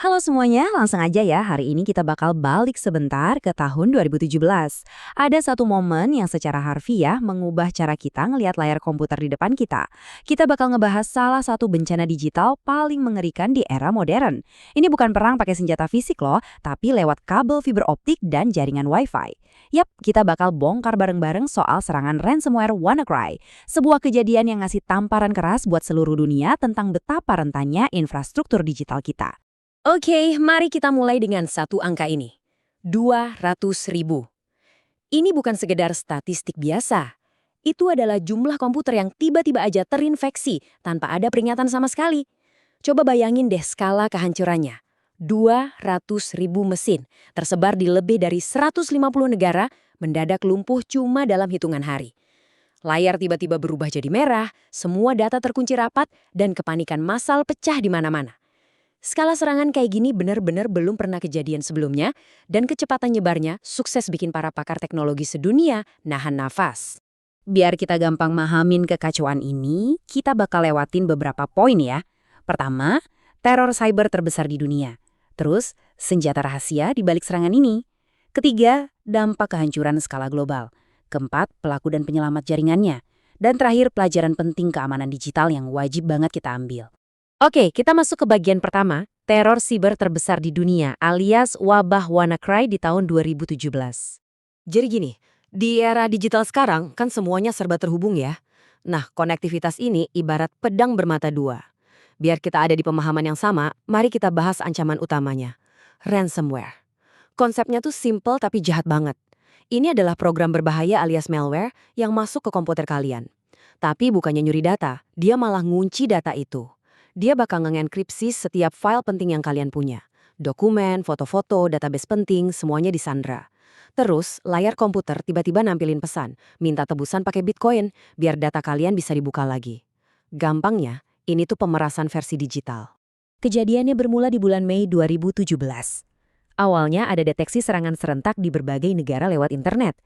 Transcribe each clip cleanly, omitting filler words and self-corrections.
Halo semuanya, langsung aja ya. Hari ini kita bakal balik sebentar ke tahun 2017. Ada satu momen yang secara harfiah mengubah cara kita ngelihat layar komputer di depan kita. Kita bakal ngebahas salah satu bencana digital paling mengerikan di era modern. Ini bukan perang pakai senjata fisik loh, tapi lewat kabel fiber optik dan jaringan wifi. Yap, kita bakal bongkar bareng-bareng soal serangan ransomware WannaCry. Sebuah kejadian yang ngasih tamparan keras buat seluruh dunia tentang betapa rentannya infrastruktur digital kita. Oke, mari kita mulai dengan satu angka ini. 200.000. Ini bukan sekedar statistik biasa. Itu adalah jumlah komputer yang tiba-tiba aja terinfeksi tanpa ada peringatan sama sekali. Coba bayangin deh skala kehancurannya. 200.000 mesin, tersebar di lebih dari 150 negara, mendadak lumpuh cuma dalam hitungan hari. Layar tiba-tiba berubah jadi merah, semua data terkunci rapat, dan kepanikan massal pecah di mana-mana. Skala serangan kayak gini benar-benar belum pernah kejadian sebelumnya, dan kecepatan nyebarnya sukses bikin para pakar teknologi sedunia nahan nafas. Biar kita gampang mahamin kekacauan ini, kita bakal lewatin beberapa poin ya. Pertama, teror cyber terbesar di dunia. Terus, senjata rahasia di balik serangan ini. Ketiga, dampak kehancuran skala global. Keempat, pelaku dan penyelamat jaringannya. Dan terakhir, pelajaran penting keamanan digital yang wajib banget kita ambil. Oke, kita masuk ke bagian pertama, teror siber terbesar di dunia alias wabah WannaCry di tahun 2017. Jadi gini, di era digital sekarang kan semuanya serba terhubung ya. Nah, konektivitas ini ibarat pedang bermata dua. Biar kita ada di pemahaman yang sama, mari kita bahas ancaman utamanya. Ransomware. Konsepnya tuh simple tapi jahat banget. Ini adalah program berbahaya alias malware yang masuk ke komputer kalian. Tapi bukannya nyuri data, dia malah ngunci data itu. Dia bakal nge-enkripsi setiap file penting yang kalian punya. Dokumen, foto-foto, database penting, semuanya disandra. Terus, layar komputer tiba-tiba nampilin pesan, minta tebusan pakai Bitcoin, biar data kalian bisa dibuka lagi. Gampangnya, ini tuh pemerasan versi digital. Kejadiannya bermula di bulan Mei 2017. Awalnya ada deteksi serangan serentak di berbagai negara lewat internet.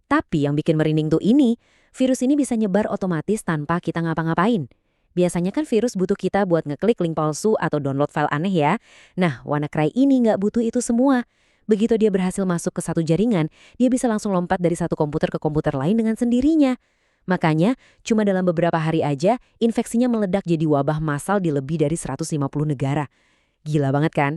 Tapi yang bikin merinding tuh ini, virus ini bisa nyebar otomatis tanpa kita ngapa-ngapain. Biasanya kan virus butuh kita buat ngeklik link palsu atau download file aneh ya. Nah, WannaCry ini nggak butuh itu semua. Begitu dia berhasil masuk ke satu jaringan, dia bisa langsung lompat dari satu komputer ke komputer lain dengan sendirinya. Makanya, cuma dalam beberapa hari aja, infeksinya meledak jadi wabah massal di lebih dari 150 negara. Gila banget kan?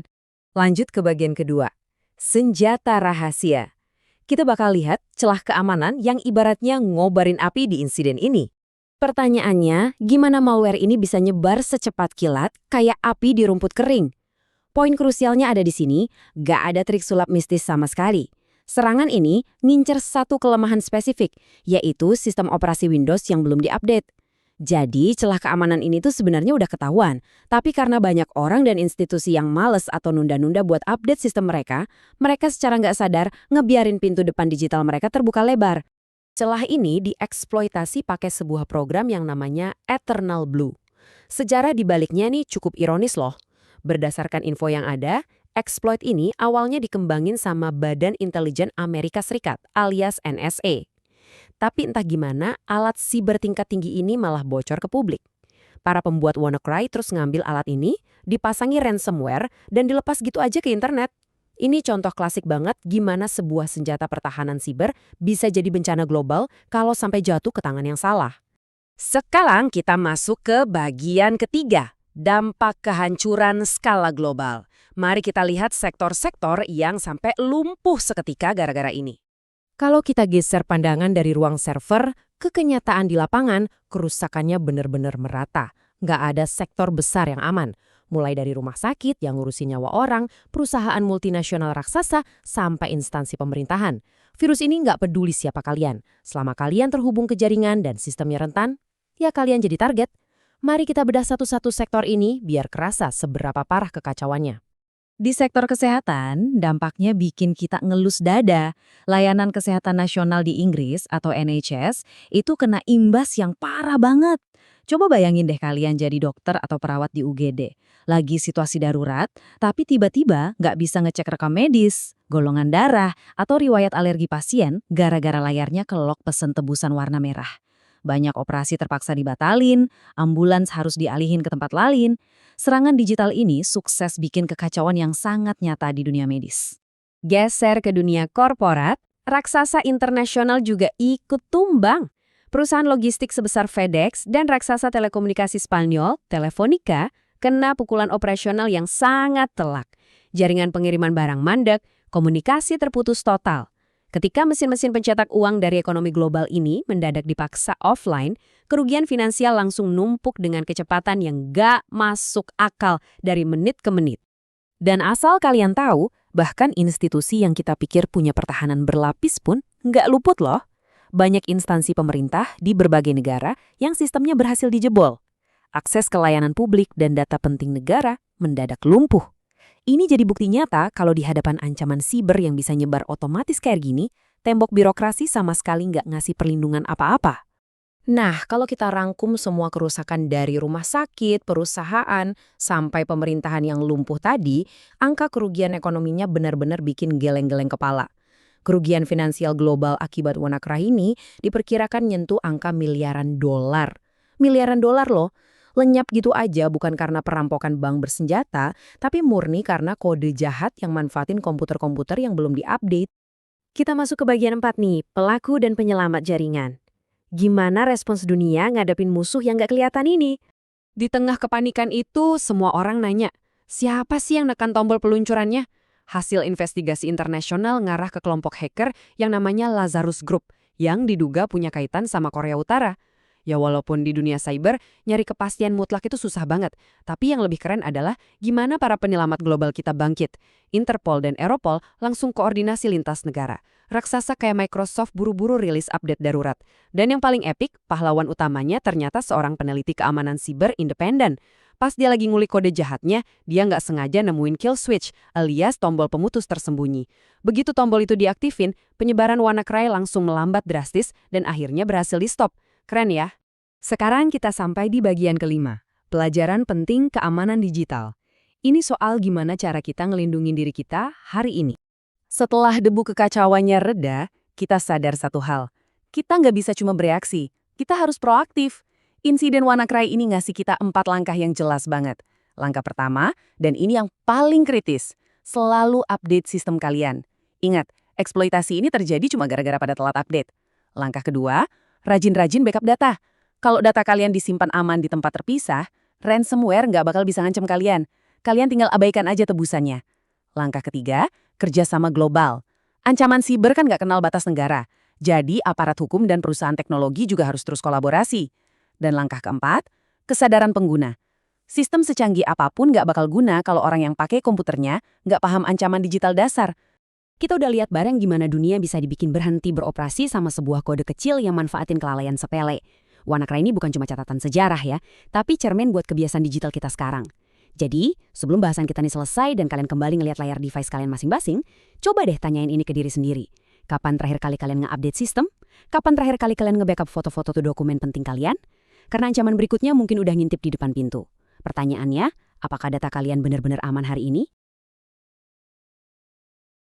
Lanjut ke bagian kedua. Senjata rahasia. Kita bakal lihat celah keamanan yang ibaratnya ngobarin api di insiden ini. Pertanyaannya, gimana malware ini bisa nyebar secepat kilat kayak api di rumput kering? Poin krusialnya ada di sini, gak ada trik sulap mistis sama sekali. Serangan ini ngincer satu kelemahan spesifik, yaitu sistem operasi Windows yang belum diupdate. Jadi, celah keamanan ini tuh sebenarnya udah ketahuan, tapi karena banyak orang dan institusi yang males atau nunda-nunda buat update sistem mereka secara nggak sadar ngebiarin pintu depan digital mereka terbuka lebar. Celah ini dieksploitasi pakai sebuah program yang namanya Eternal Blue. Sejarah dibaliknya nih cukup ironis loh. Berdasarkan info yang ada, exploit ini awalnya dikembangin sama Badan Intelijen Amerika Serikat alias NSA. Tapi entah gimana, alat siber tingkat tinggi ini malah bocor ke publik. Para pembuat WannaCry terus ngambil alat ini, dipasangi ransomware, dan dilepas gitu aja ke internet. Ini contoh klasik banget gimana sebuah senjata pertahanan siber bisa jadi bencana global kalau sampai jatuh ke tangan yang salah. Sekarang kita masuk ke bagian ketiga, dampak kehancuran skala global. Mari kita lihat sektor-sektor yang sampai lumpuh seketika gara-gara ini. Kalau kita geser pandangan dari ruang server ke kenyataan di lapangan, kerusakannya benar-benar merata. Nggak ada sektor besar yang aman. Mulai dari rumah sakit yang ngurusin nyawa orang, perusahaan multinasional raksasa, sampai instansi pemerintahan. Virus ini nggak peduli siapa kalian. Selama kalian terhubung ke jaringan dan sistemnya rentan, ya kalian jadi target. Mari kita bedah satu-satu sektor ini biar kerasa seberapa parah kekacauannya. Di sektor kesehatan, dampaknya bikin kita ngelus dada. Layanan Kesehatan Nasional di Inggris atau NHS itu kena imbas yang parah banget. Coba bayangin deh kalian jadi dokter atau perawat di UGD. Lagi situasi darurat, tapi tiba-tiba nggak bisa ngecek rekam medis, golongan darah, atau riwayat alergi pasien gara-gara layarnya kelok pesen tebusan warna merah. Banyak operasi terpaksa dibatalin, ambulans harus dialihin ke tempat lain. Serangan digital ini sukses bikin kekacauan yang sangat nyata di dunia medis. Geser ke dunia korporat, raksasa internasional juga ikut tumbang. Perusahaan logistik sebesar FedEx dan raksasa telekomunikasi Spanyol, Telefonica, kena pukulan operasional yang sangat telak. Jaringan pengiriman barang mandek, komunikasi terputus total. Ketika mesin-mesin pencetak uang dari ekonomi global ini mendadak dipaksa offline, kerugian finansial langsung numpuk dengan kecepatan yang gak masuk akal dari menit ke menit. Dan asal kalian tahu, bahkan institusi yang kita pikir punya pertahanan berlapis pun nggak luput loh. Banyak instansi pemerintah di berbagai negara yang sistemnya berhasil dijebol. Akses ke layanan publik dan data penting negara mendadak lumpuh. Ini jadi bukti nyata kalau di hadapan ancaman siber yang bisa nyebar otomatis kayak gini, tembok birokrasi sama sekali nggak ngasih perlindungan apa-apa. Nah, kalau kita rangkum semua kerusakan dari rumah sakit, perusahaan, sampai pemerintahan yang lumpuh tadi, angka kerugian ekonominya benar-benar bikin geleng-geleng kepala. Kerugian finansial global akibat WannaCry ini diperkirakan nyentuh angka miliaran dolar. Miliaran dolar loh. Lenyap gitu aja bukan karena perampokan bank bersenjata, tapi murni karena kode jahat yang manfaatin komputer-komputer yang belum diupdate. Kita masuk ke bagian 4 nih, pelaku dan penyelamat jaringan. Gimana respons dunia ngadepin musuh yang nggak kelihatan ini? Di tengah kepanikan itu, semua orang nanya, siapa sih yang nekan tombol peluncurannya? Hasil investigasi internasional ngarah ke kelompok hacker yang namanya Lazarus Group, yang diduga punya kaitan sama Korea Utara. Ya walaupun di dunia cyber, nyari kepastian mutlak itu susah banget. Tapi yang lebih keren adalah gimana para penyelamat global kita bangkit. Interpol dan Europol langsung koordinasi lintas negara. Raksasa kayak Microsoft buru-buru rilis update darurat. Dan yang paling epik, pahlawan utamanya ternyata seorang peneliti keamanan siber independen. Pas dia lagi ngulik kode jahatnya, dia nggak sengaja nemuin kill switch, alias tombol pemutus tersembunyi. Begitu tombol itu diaktifin, penyebaran WannaCry langsung melambat drastis dan akhirnya berhasil di-stop. Keren ya? Sekarang kita sampai di bagian kelima, pelajaran penting keamanan digital. Ini soal gimana cara kita ngelindungin diri kita hari ini. Setelah debu kekacauannya reda, kita sadar satu hal. Kita nggak bisa cuma bereaksi, kita harus proaktif. Insiden WannaCry ini ngasih kita 4 langkah yang jelas banget. Langkah pertama, dan ini yang paling kritis, selalu update sistem kalian. Ingat, eksploitasi ini terjadi cuma gara-gara pada telat update. Langkah kedua, rajin-rajin backup data. Kalau data kalian disimpan aman di tempat terpisah, ransomware nggak bakal bisa ngancam kalian. Kalian tinggal abaikan aja tebusannya. Langkah ketiga, kerjasama global. Ancaman siber kan nggak kenal batas negara. Jadi aparat hukum dan perusahaan teknologi juga harus terus kolaborasi. Dan langkah keempat, kesadaran pengguna. Sistem secanggih apapun nggak bakal guna kalau orang yang pakai komputernya nggak paham ancaman digital dasar. Kita udah lihat bareng gimana dunia bisa dibikin berhenti beroperasi sama sebuah kode kecil yang manfaatin kelalaian sepele. WannaCry ini bukan cuma catatan sejarah ya, tapi cermin buat kebiasaan digital kita sekarang. Jadi, sebelum bahasan kita ini selesai dan kalian kembali ngeliat layar device kalian masing-masing, coba deh tanyain ini ke diri sendiri. Kapan terakhir kali kalian nge-update sistem? Kapan terakhir kali kalian nge-backup foto-foto atau dokumen penting kalian? Karena ancaman berikutnya mungkin udah ngintip di depan pintu. Pertanyaannya, apakah data kalian benar-benar aman hari ini?